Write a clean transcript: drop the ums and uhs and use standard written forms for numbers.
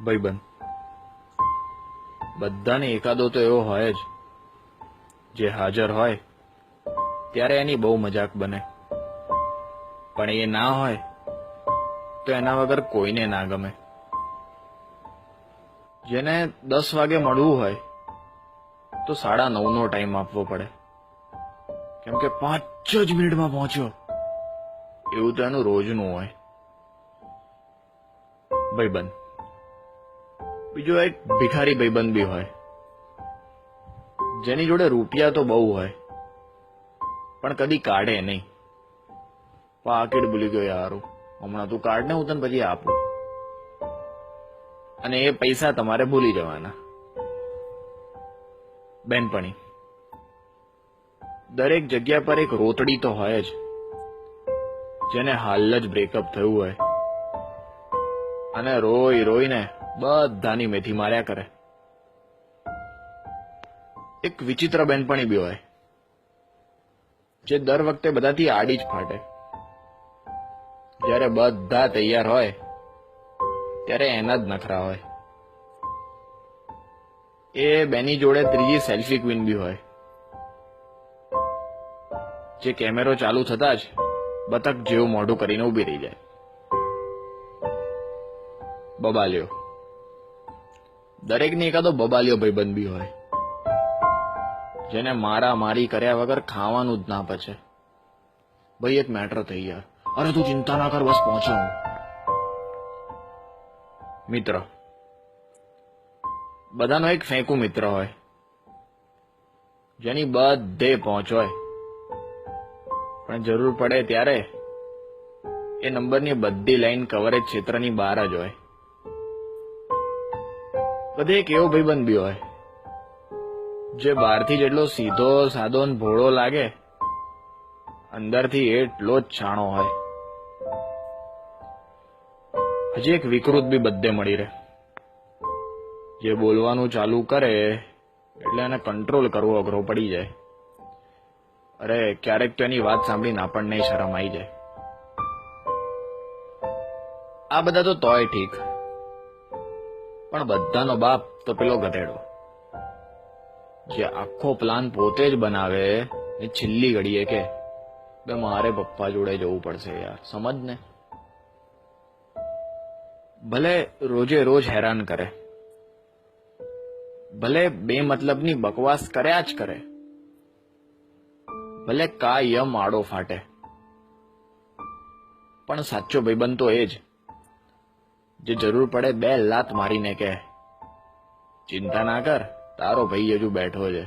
ભાઈબંધ બધાને એકાદો તો એવો હોય જ જે હાજર હોય ત્યારે એની બહુ મજાક બને, પણ એ ના હોય તો એના વગર કોઈને ના ગમે. જેને 10 વાગે મળવું હોય તો 9:30 નો ટાઈમ આપવો પડે, કેમ કે 5 જ મિનિટમાં પહોંચ્યો, એવું તો એનું રોજનું હોય. ભાઈબંધ બીજો એક ભિખારી ભાઈબંધ બી હોય, જેની જોડે રૂપિયા તો બહુ હોય પણ કદી કાઢે નહીં. પાકીટ ભૂલી ગયો યાર, હમણાં તું કાઢ ને, હું તને પછી આપું. અને એ પૈસા તમારે ભૂલી જવાના. બેનપણી દરેક જગ્યા પર એક રોતડી તો હોય જ, જેને હાલ જ બ્રેકઅપ થયું હોય અને રોઈ રોઈને બધાની મેથી માર્યા કરે. એક વિચિત્ર બેનપણી બી હોય, જે દર વખતે બધાથી આડી જ ફાટે. જ્યારે બધા તૈયાર હોય ત્યારે એના જ નખરા હોય. એ બેની જોડે ત્રીજી સેલ્ફી ક્વીન બી હોય, જે કેમેરો ચાલુ થતા જ બતક જેવું મોઢું કરીને ઉભી રહી જાય. બબાલ્યો દરેકની એકાદો બબાલ્યો ભાઈબંધ બી હોય, જેને મારા મારી કર્યા વગર ખાવાનું જ ના પચે. ભાઈ એક મેટર થઈ યાર, અરે તું ચિંતા ના કર, બસ પહોંચ્યો હું. મિત્ર બધાનો એક ફેંકુ મિત્ર હોય, જેની બધે પહોંચ હોય પણ જરૂર પડે ત્યારે એ નંબરની બધી લાઈન કવરેજ ક્ષેત્રની બહાર જ હોય. બધે એક એવો ભાઈબંધ બી હોય, જે બહારથી જેટલો સીધો સાદો ને ભોળો લાગે, અંદરથી એટલો જ છાણો હોય. હજી એક વિકૃત બી બધે મળી રહે, જે બોલવાનું ચાલુ કરે એટલે એને કંટ્રોલ કરવો અઘરો પડી જાય. અરે ક્યારેક તો એની વાત સાંભળીને આપણને શરમ આવી જાય. આ બધા તો તોય ઠીક, પણ બધાનો બાપ તો પેલો ગધેડો, જે આખો પ્લાન પોતે જ બનાવે ને છેલ્લી ઘડીએ કે બે મારે પપ્પા જોડે જવું પડશે યાર, સમજ ને. ભલે રોજે રોજ હેરાન કરે, ભલે બે મતલબની બકવાસ કર્યા જ કરે, ભલે કાયમ આડો ફાટે, પણ સાચો ભાઈબંધ તો એ જ, જે જરૂર પડે 2 લાત મારીને કહે ચિંતા ના કર, તારો ભાઈ હજુ બેઠો છે.